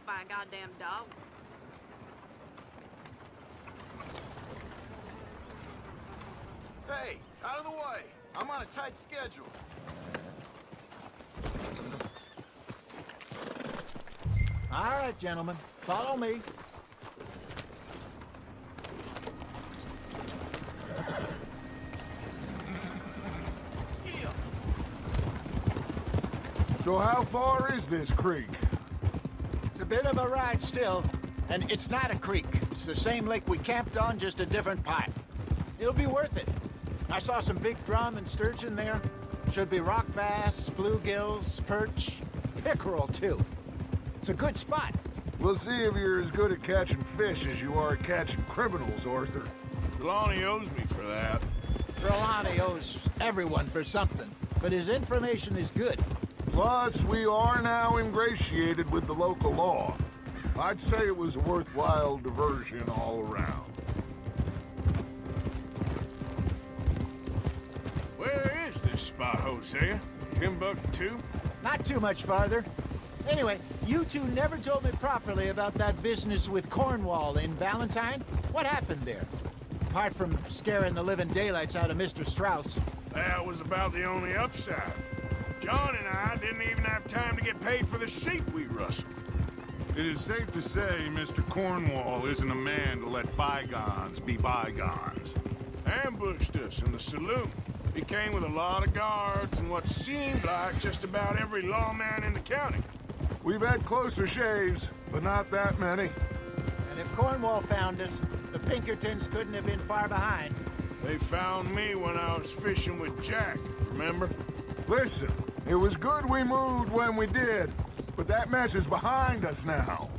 by a goddamn dog. Hey, out of the way. I'm on a tight schedule. All right, gentlemen. Follow me. So how far is this creek? It's a bit of a ride still, and it's not a creek. It's the same lake we camped on, just a different pipe. It'll be worth it. I saw some big drum and sturgeon there. Should be rock bass, bluegills, perch, pickerel too. It's a good spot. We'll see if you're as good at catching fish as you are at catching criminals, Arthur. Trelawney owes me for that. Trelawney owes everyone for something, but his information is good. Plus, we are now ingratiated with the local law. I'd say it was a worthwhile diversion all around. Where is this spot, Hosea? Timbuktu? Not too much farther. Anyway, you two never told me properly about that business with Cornwall in Valentine. What happened there? Apart from scaring the living daylights out of Mr. Strauss. That was about the only upside. John and I didn't even have time to get paid for the sheep we rustled. It is safe to say Mr. Cornwall isn't a man to let bygones be bygones. Ambushed us in the saloon. He came with a lot of guards and what seemed like just about every lawman in the county. We've had closer shaves, but not that many. And if Cornwall found us, the Pinkertons couldn't have been far behind. They found me when I was fishing with Jack, remember? Listen, it was good we moved when we did, but that mess is behind us now.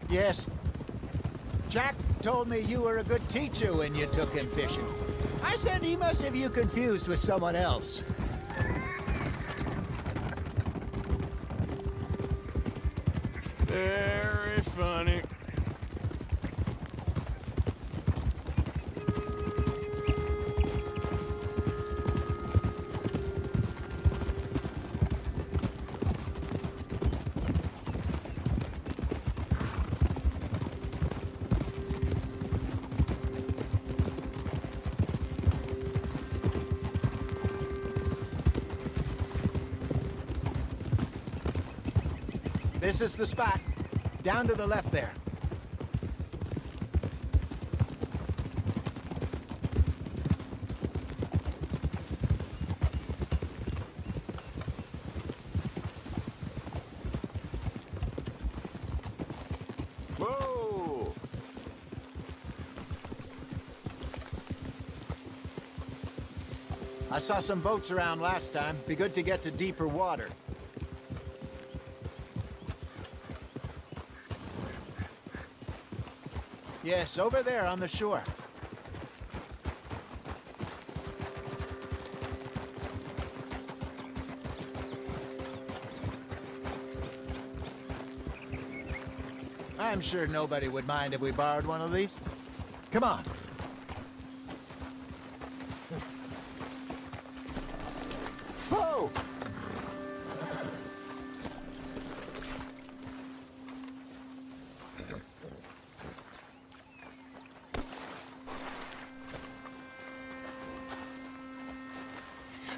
Yes. Jack told me you were a good teacher when you took him fishing. I said he must have you confused with someone else. Very funny. This is the spot. Down to the left there. Whoa! I saw some boats around last time. Be good to get to deeper water. Yes, over there on the shore. I'm sure nobody would mind if we borrowed one of these. Come on. Whoa!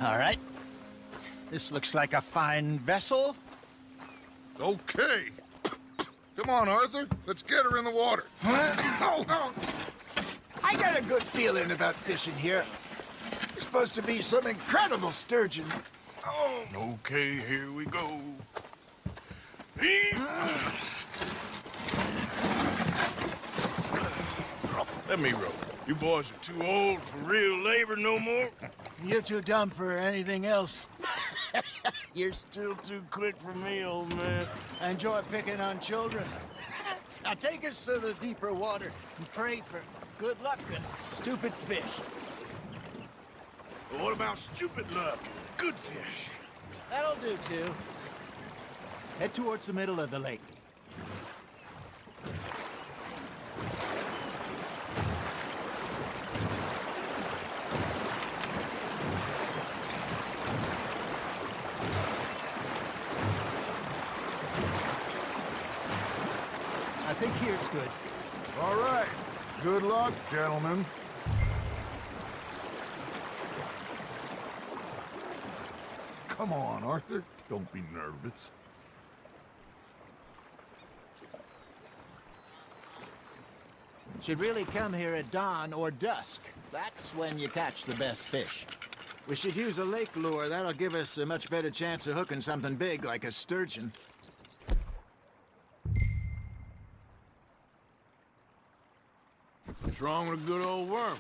All right. This looks like a fine vessel. Okay. Come on, Arthur. Let's get her in the water. Oh. I got a good feeling about fishing here. There's supposed to be some incredible sturgeon. Oh. Okay, here we go. Let me row. You boys are too old for real labor no more. You're too dumb for anything else. You're still too quick for me, old man. I enjoy picking on children. Now take us to the deeper water and pray for good luck and stupid fish. But what about stupid luck and good fish? That'll do, too. Head towards the middle of the lake. think here's good. All right. Good luck, gentlemen. Come on, Arthur. Don't be nervous. Should really come here at dawn or dusk. That's when you catch the best fish. We should use a lake lure. That'll give us a much better chance of hooking something big like a sturgeon. What's wrong with a good old worm?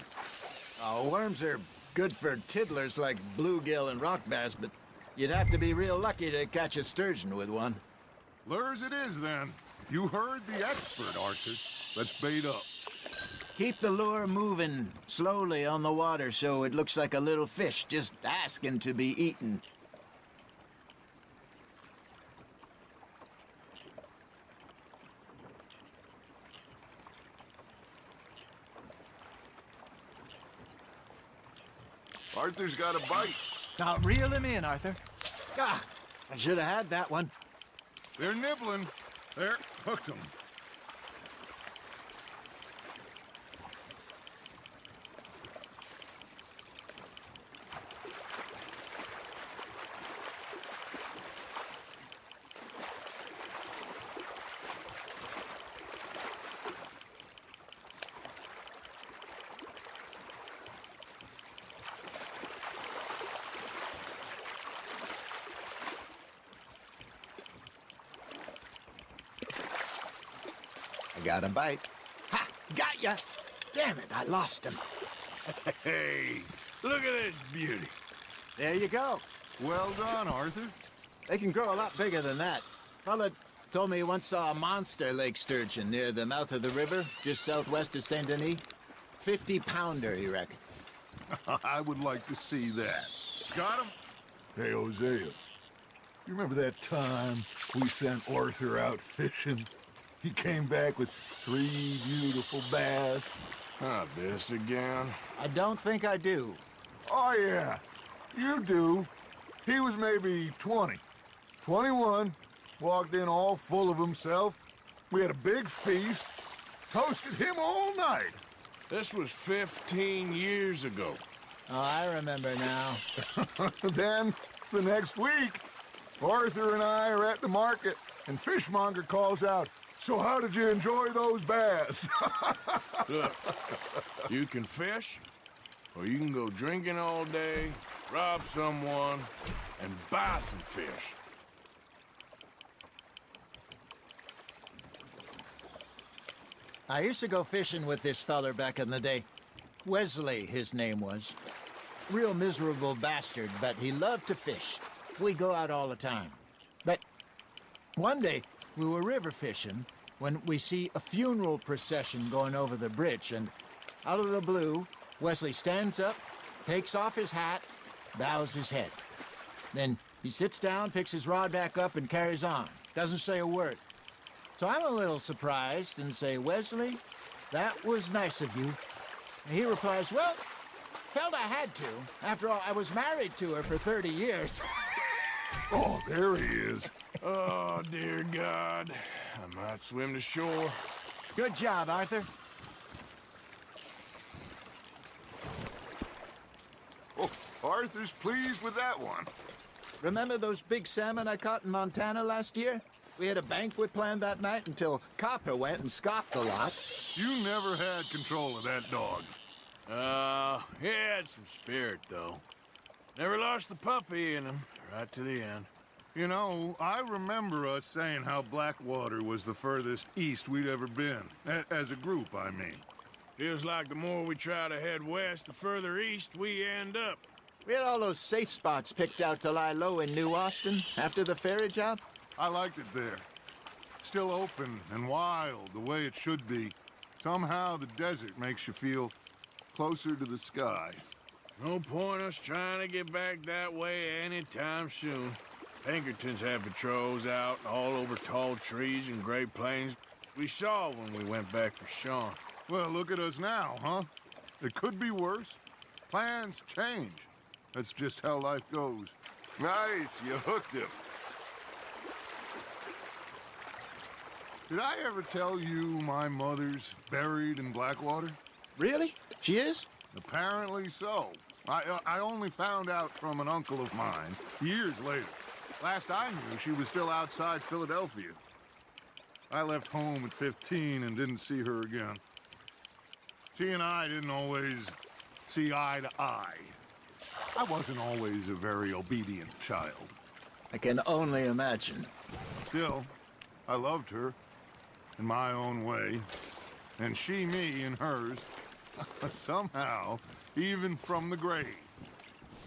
Oh, worms are good for tiddlers like bluegill and rock bass, but you'd have to be real lucky to catch a sturgeon with one. Lures it is, then. You heard the expert, Arthur. Let's bait up. Keep the lure moving slowly on the water so it looks like a little fish just asking to be eaten. Arthur's got a bite. Now reel him in, Arthur. Ah, I should have had that one. They're nibbling. There, hooked them. I got a bite. Ha! Got ya! Damn it, I lost him. Hey, look at this beauty. There you go. Well done, Arthur. They can grow a lot bigger than that. Fella told me he once saw a monster lake sturgeon near the mouth of the river, just southwest of Saint Denis. 50-pounder, he reckoned. I would like to see that. Got him? Hey, Hosea. You remember that time we sent Arthur out fishing? He came back with 3 beautiful bass. Not this again. I don't think I do. Oh, yeah. You do. He was maybe 20. 21. Walked in all full of himself. We had a big feast. Toasted him all night. This was 15 years ago. Oh, I remember now. Then, the next week, Arthur and I are at the market, and Fishmonger calls out, "So how did you enjoy those bass?" Look, you can fish, or you can go drinking all day, rob someone, and buy some fish. I used to go fishing with this feller back in the day. Wesley, his name was. Real miserable bastard, but he loved to fish. We'd go out all the time. But one day, we were river fishing when we see a funeral procession going over the bridge, and out of the blue, Wesley stands up, takes off his hat, bows his head. Then he sits down, picks his rod back up, and carries on. Doesn't say a word. So I'm a little surprised and say, "Wesley, that was nice of you." And he replies, "Well, felt I had to. After all, I was married to her for 30 years. Oh, there he is. Oh, dear God. I might swim to shore. Good job, Arthur. Oh, Arthur's pleased with that one. Remember those big salmon I caught in Montana last year? We had a banquet planned that night until Copper went and scoffed a lot. You never had control of that dog. He had some spirit, though. Never lost the puppy in him, right to the end. You know, I remember us saying how Blackwater was the furthest east we'd ever been. As a group, I mean. Feels like the more we try to head west, the further east we end up. We had all those safe spots picked out to lie low in New Austin after the ferry job. I liked it there. Still open and wild, the way it should be. Somehow the desert makes you feel closer to the sky. No point us trying to get back that way anytime soon. Pinkertons have patrols out all over tall trees and Great Plains. We saw when we went back for Sean. Well, look at us now, huh? It could be worse. Plans change. That's just how life goes. Nice, you hooked him. Did I ever tell you my mother's buried in Blackwater? Really? She is? Apparently so. I only found out from an uncle of mine years later. Last I knew, she was still outside Philadelphia. I left home at 15 and didn't see her again. She and I didn't always see eye to eye. I wasn't always a very obedient child. I can only imagine. Still, I loved her in my own way, and she me in hers. Somehow, even from the grave,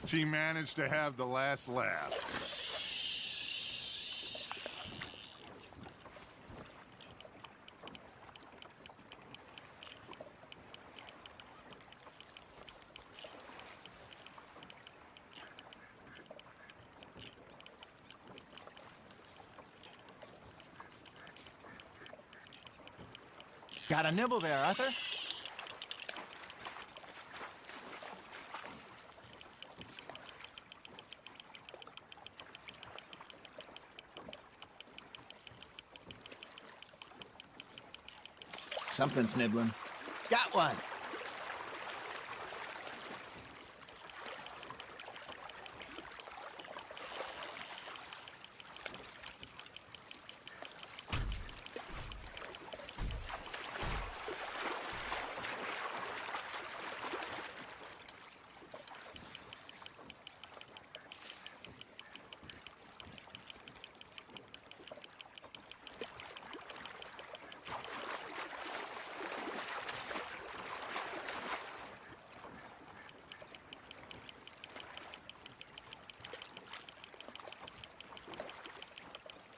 she managed to have the last laugh. Got a nibble there, Arthur? Something's nibbling. Got one!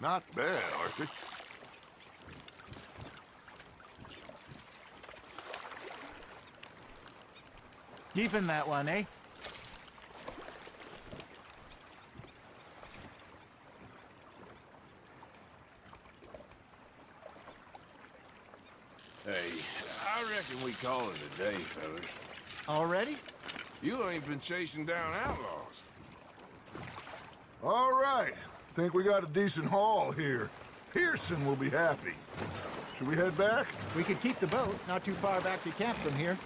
Not bad, Arthur. Keeping that one, eh? Hey, I reckon we call it a day, fellas. Already? You ain't been chasing down outlaws. All right. Think we got a decent haul here. Pearson will be happy. Should we head back? We could keep the boat, not too far back to camp from here.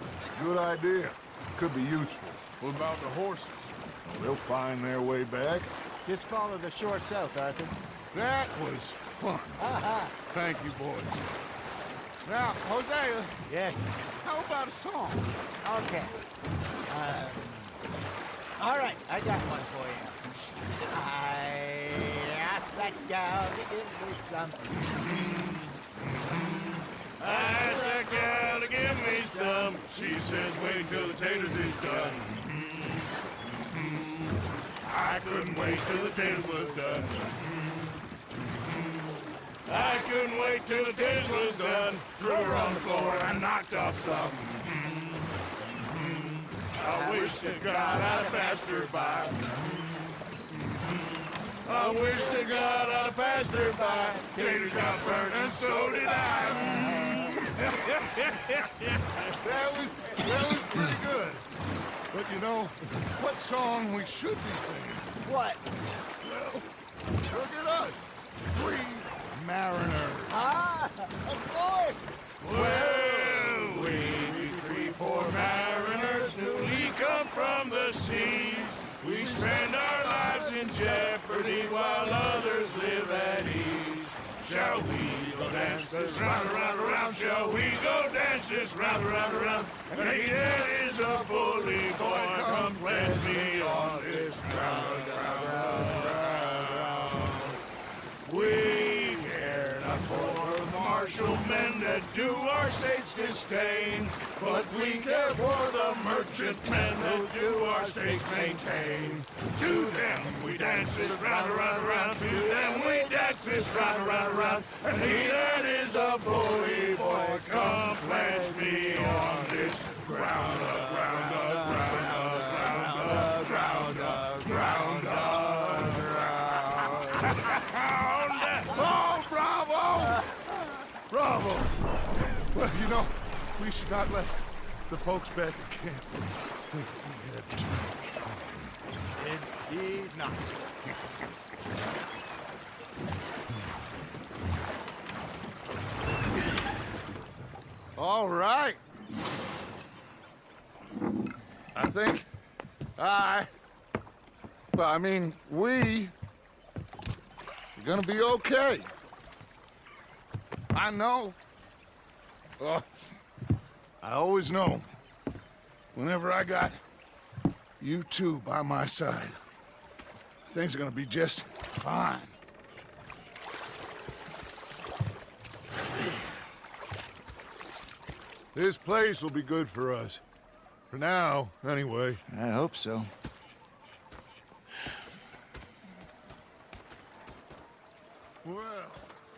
Good idea. Could be useful. What about the horses? They'll find their way back. Just follow the shore south, Arthur. That was fun. Aha! Thank you, boys. Now, Hosea, Yes. how about a song? Okay. All right, I got one for you. I asked that gal to give me some. I asked that gal to give me some. She says, wait till the taters is done. I couldn't wait till the taters was done. I couldn't wait till the taters was done. Threw her on the floor and knocked off some. I wish to God I'd have passed her by. I wish to God I'd have passed her by. Taters got burnt and so did I. That was pretty good. But you know, what song we should be singing? What? Well, look at us. 3 mariners. Ah, of course. Well, we be 3 poor mariners newly come from the seas. We spend our lives in jeopardy while others live at ease. Shall we go dance this round, around, around? Shall we go dance this round, around, around? And he that is a bully boy, come pledge me on this ground, ground, ground, ground. We care not for martial men that do our state's disdain, but we care for the merchant men that do our state's maintain. To them we dance this round, around, around. To them we dance this round, around, around. And he that is a bully boy, come pledge me on this ground, ground, ground, ground, ground, ground, ground. Oh, bravo! Bravo! Well, you know, we should not let the folks back at camp think that we had too much fun. Indeed not. All right. I think we are gonna be okay. I know. Oh, I always know. Whenever I got you two by my side, things are gonna be just fine. This place will be good for us. For now, anyway. I hope so. Well,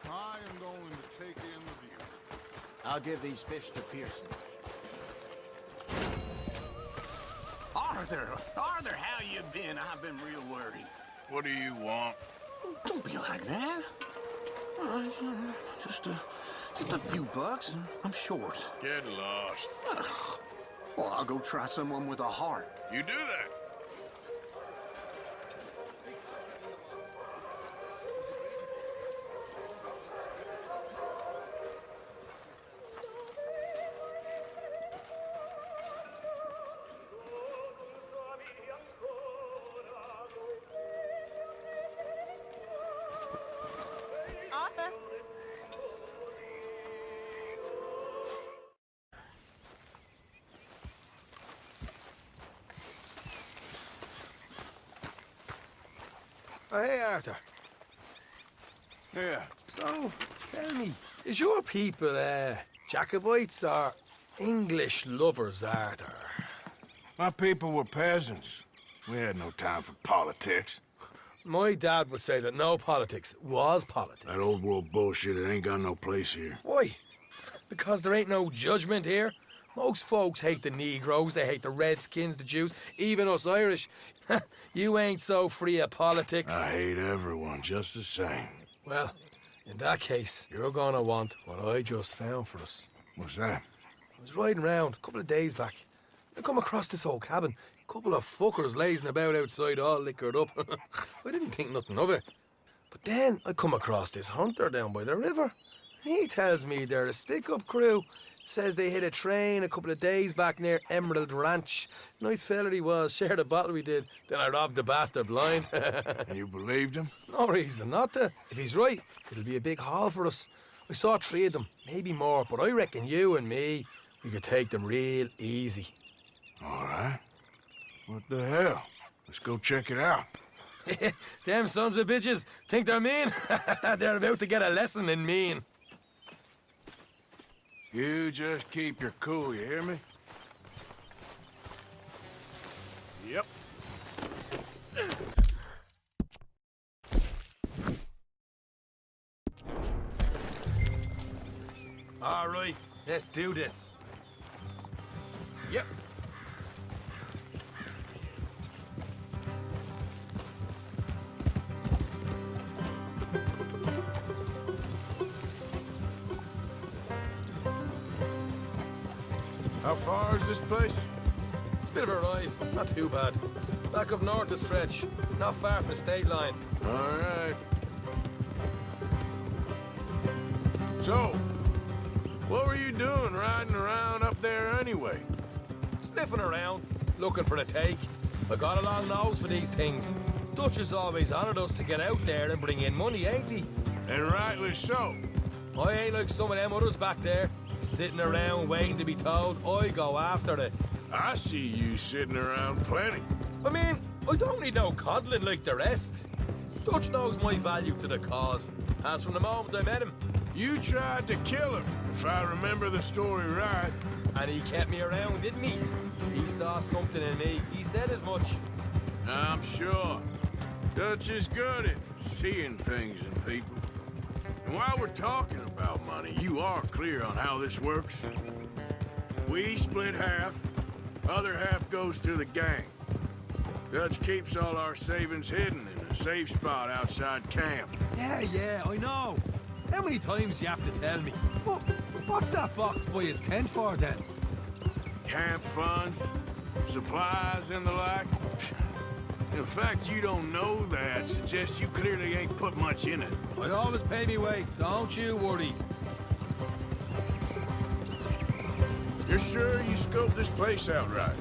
I am going to take in the view. I'll give these fish to Pearson. Arthur, how you been? I've been real worried. What do you want? Don't be like that. All right, just a few bucks, and I'm short. Get lost. Well, I'll go try someone with a heart. You do that. Arthur. Oh, hey, Arthur. Yeah. So, tell me, is your people, Jacobites or English lovers, Arthur? My people were peasants. We had no time for politics. My dad would say that no politics was politics. That old world bullshit, it ain't got no place here. Why? Because there ain't no judgment here. Most folks hate the Negroes, they hate the Redskins, the Jews, even us Irish. You ain't so free of politics. I hate everyone just the same. Well, in that case, you're gonna want what I just found for us. What's that? I was riding around a couple of days back. I come across this old cabin. A couple of fuckers lazing about outside all liquored up. I didn't think nothing of it. But then I come across this hunter down by the river. He tells me they're a stick-up crew. Says they hit a train a couple of days back near Emerald Ranch. Nice fella he was, shared a bottle we did. Then I robbed the bastard blind. And you believed him? No reason not to. If he's right, it'll be a big haul for us. I saw 3 of them, maybe more, but I reckon you and me, we could take them real easy. All right. What the hell? Let's go check it out. Them sons of bitches think they're mean. They're about to get a lesson in mean. You just keep your cool, you hear me? Yep. All right, let's do this. Yep. How far is this place? It's a bit of a ride, not too bad. Back up north a stretch, not far from the state line. All right. So, what were you doing riding around up there anyway? Sniffing around, looking for a take. I got a long nose for these things. Dutch has always honoured us to get out there and bring in money, ain't he? And rightly so. I ain't like some of them others back there, sitting around waiting to be told. I go after it. I see you sitting around plenty. I mean, I don't need no coddling like the rest. Dutch knows my value to the cause, as from the moment I met him. You tried to kill him, if I remember the story right. And he kept me around, didn't he? He saw something in me. He said as much. I'm sure. Dutch is good at seeing things in people. And while we're talking about money, you are clear on how this works? We split half, other half goes to the gang. Dutch keeps all our savings hidden in a safe spot outside camp. Yeah, I know. How many times do you have to tell me? What's that box by his tent for, then? Camp funds, supplies, and the like. The fact you don't know that suggests you clearly ain't put much in it. I always pay me way, don't you worry. You're sure you scoped this place out right?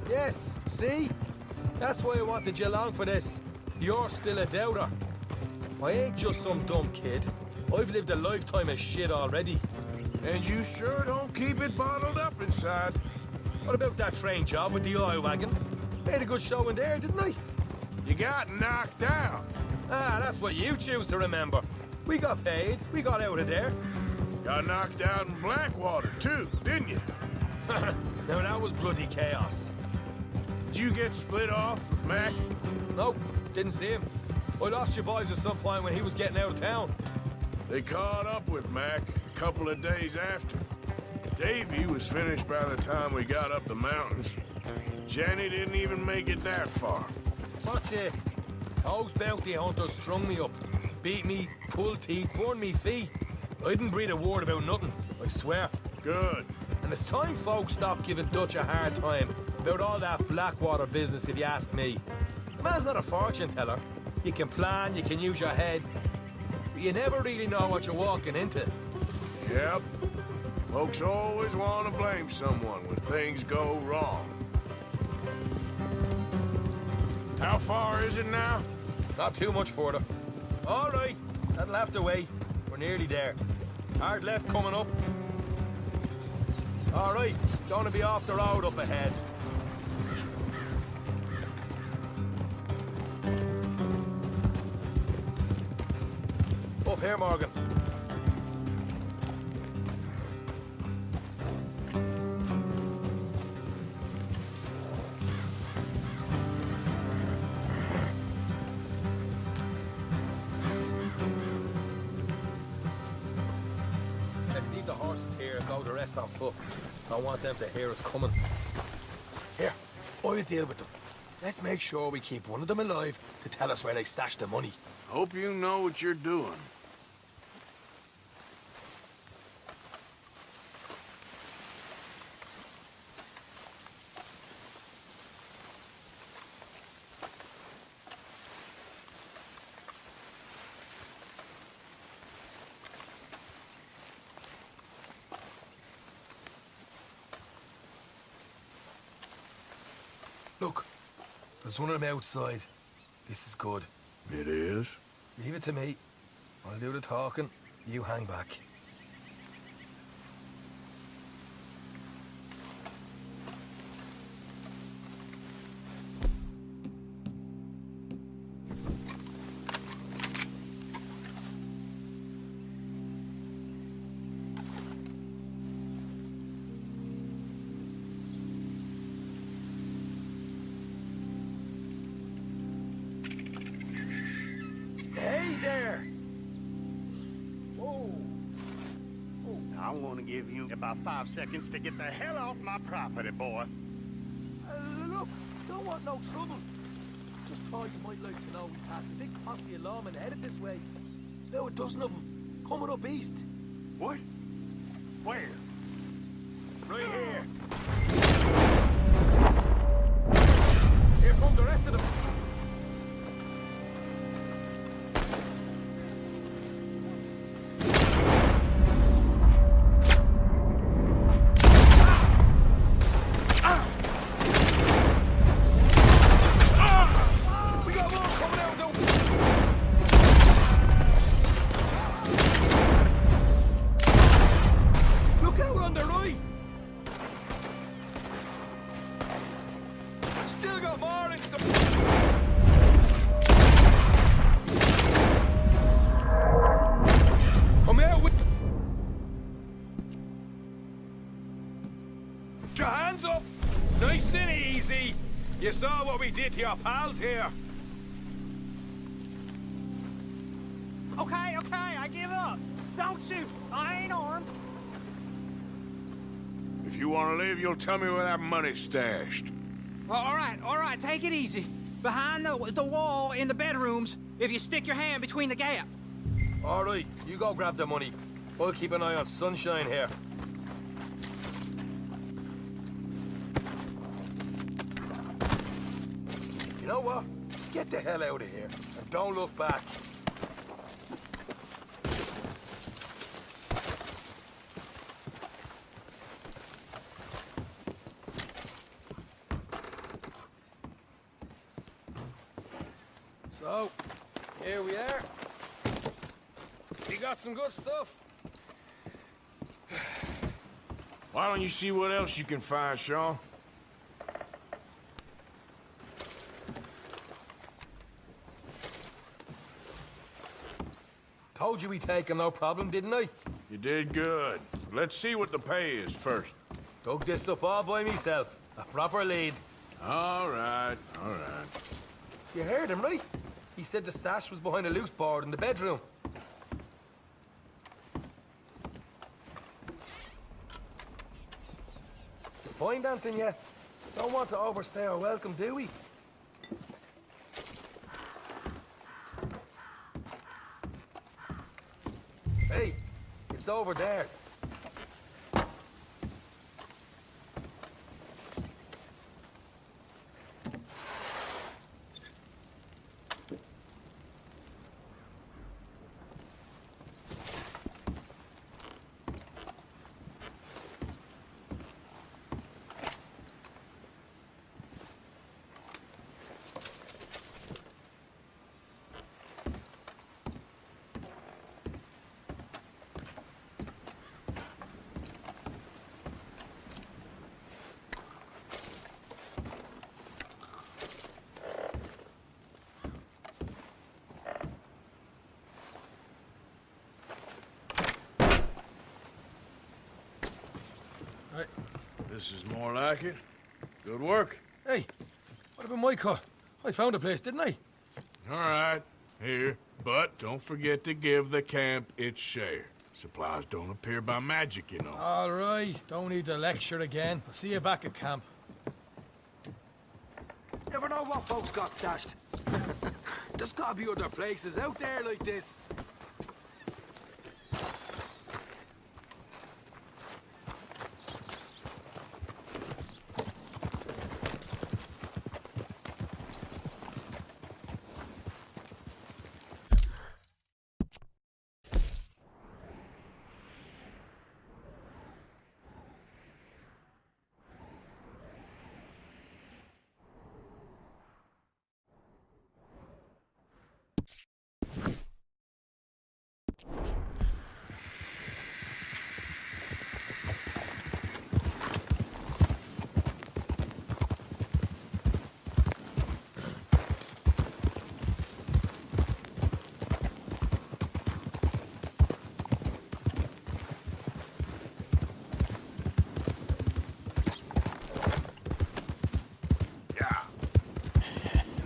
Yes, see? That's why I wanted you along for this. You're still a doubter. I ain't just some dumb kid. I've lived a lifetime of shit already. And you sure don't keep it bottled up inside. What about that train job with the oil wagon? Made a good show in there, didn't I? You got knocked out. Ah, that's what you choose to remember. We got paid. We got out of there. Got knocked out in Blackwater, too, didn't you? Now, that was bloody chaos. Did you get split off with Mac? Nope, didn't see him. I lost your boys at some point when he was getting out of town. They caught up with Mac a couple of days after. Davy was finished by the time we got up the mountains. Jenny didn't even make it that far. Watch it. Those bounty hunters strung me up. Beat me, pulled teeth, burned me feet. I didn't breathe a word about nothing, I swear. Good. And it's time folks stop giving Dutch a hard time about all that Blackwater business, if you ask me. Man's not a fortune teller. You can plan, you can use your head, but you never really know what you're walking into. Yep. Folks always want to blame someone when things go wrong. How far is it now? Not too much further. All right, that'll have to wait. We're nearly there. Hard left coming up. All right, it's going to be off the road up ahead. Up here, Morgan. Let's leave the horses here and go the rest on foot. I want them to hear us coming. Here, I'll deal with them. Let's make sure we keep one of them alive to tell us where they stashed the money. Hope you know what you're doing. Look, there's one of them outside. This is good. It is? Leave it to me. I'll do the talking. You hang back. Hey there! Whoa! I'm gonna give you about 5 seconds to get the hell off my property, boy. Look, don't want no trouble. Just thought you might like to know we passed a big posse of lawmen headed this way. About a dozen of them, coming up east. What? Where? Right here. Here come the rest of them. We got more coming out, though. Look out on the right. Still got more in some. Come out with. Put your hands up. Nice and easy. You saw what we did to your pals here. Okay, I give up. Don't shoot. I ain't armed. If you want to live, you'll tell me where that money's stashed. Well, all right, take it easy. Behind the wall in the bedrooms, if you stick your hand between the gap. All right, you go grab the money. I'll keep an eye on Sunshine here. You know what? Just get the hell out of here and don't look back. So, here we are. We got some good stuff. Why don't you see what else you can find, Sean? Told you we'd take him, no problem, didn't I? You did good. Let's see what the pay is first. Dug this up all by myself. A proper lead. All right, all right. You heard him, right? He said the stash was behind a loose board in the bedroom. You find anything yet? Don't want to overstay our welcome, do we? Hey, it's over there. This is more like it. Good work. Hey, what about my car? I found a place, didn't I? All right, here. But don't forget to give the camp its share. Supplies don't appear by magic, you know. All right, don't need to lecture again. I'll see you back at camp. Never know what folks got stashed. There's gotta be other places out there like this.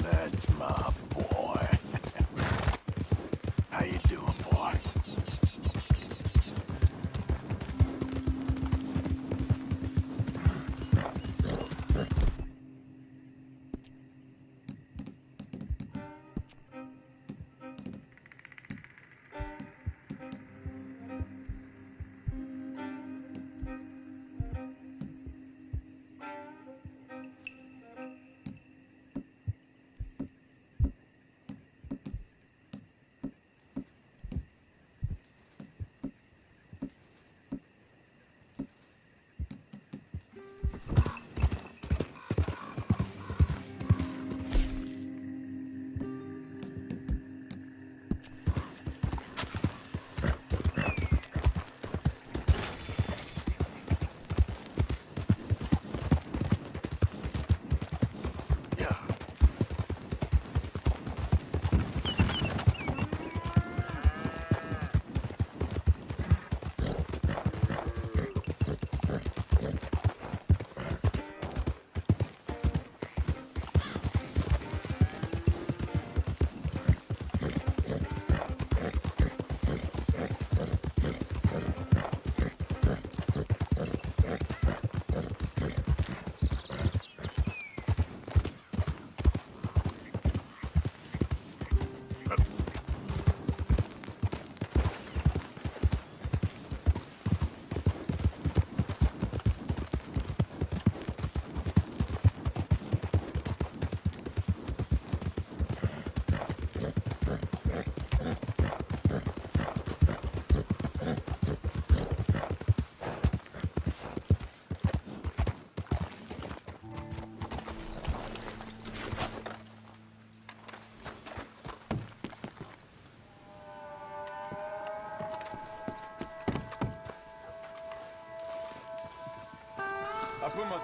That's my boy. How you doing, boy?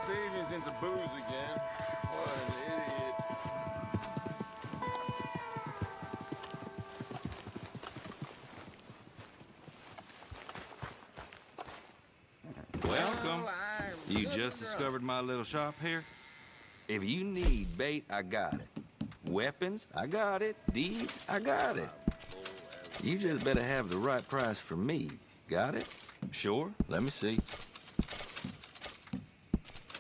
savings into booze again. What an idiot. Welcome. You just discovered my little shop here? If you need bait, I got it. Weapons, I got it. Deeds, I got it. You just better have the right price for me. Got it? Sure? Let me see.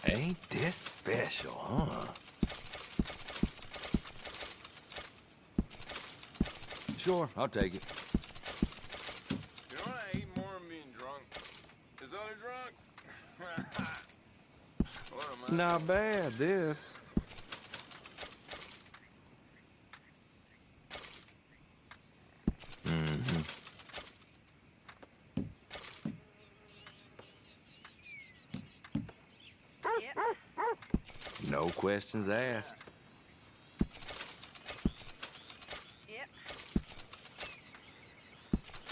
Ain't this special, huh? Sure, I'll take it. You know what I hate more than being drunk? Is other drunks. What am I? Not bad, this. No questions asked. Yep.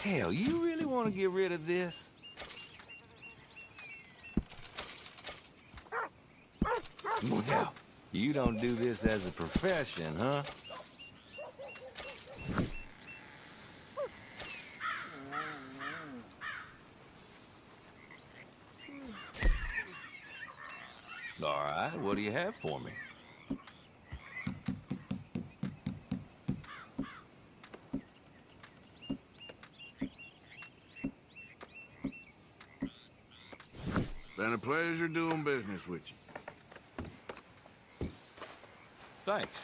Hell, you really want to get rid of this? Well, you don't do this as a profession, huh? All right, what do you have for me? Been a pleasure doing business with you. Thanks.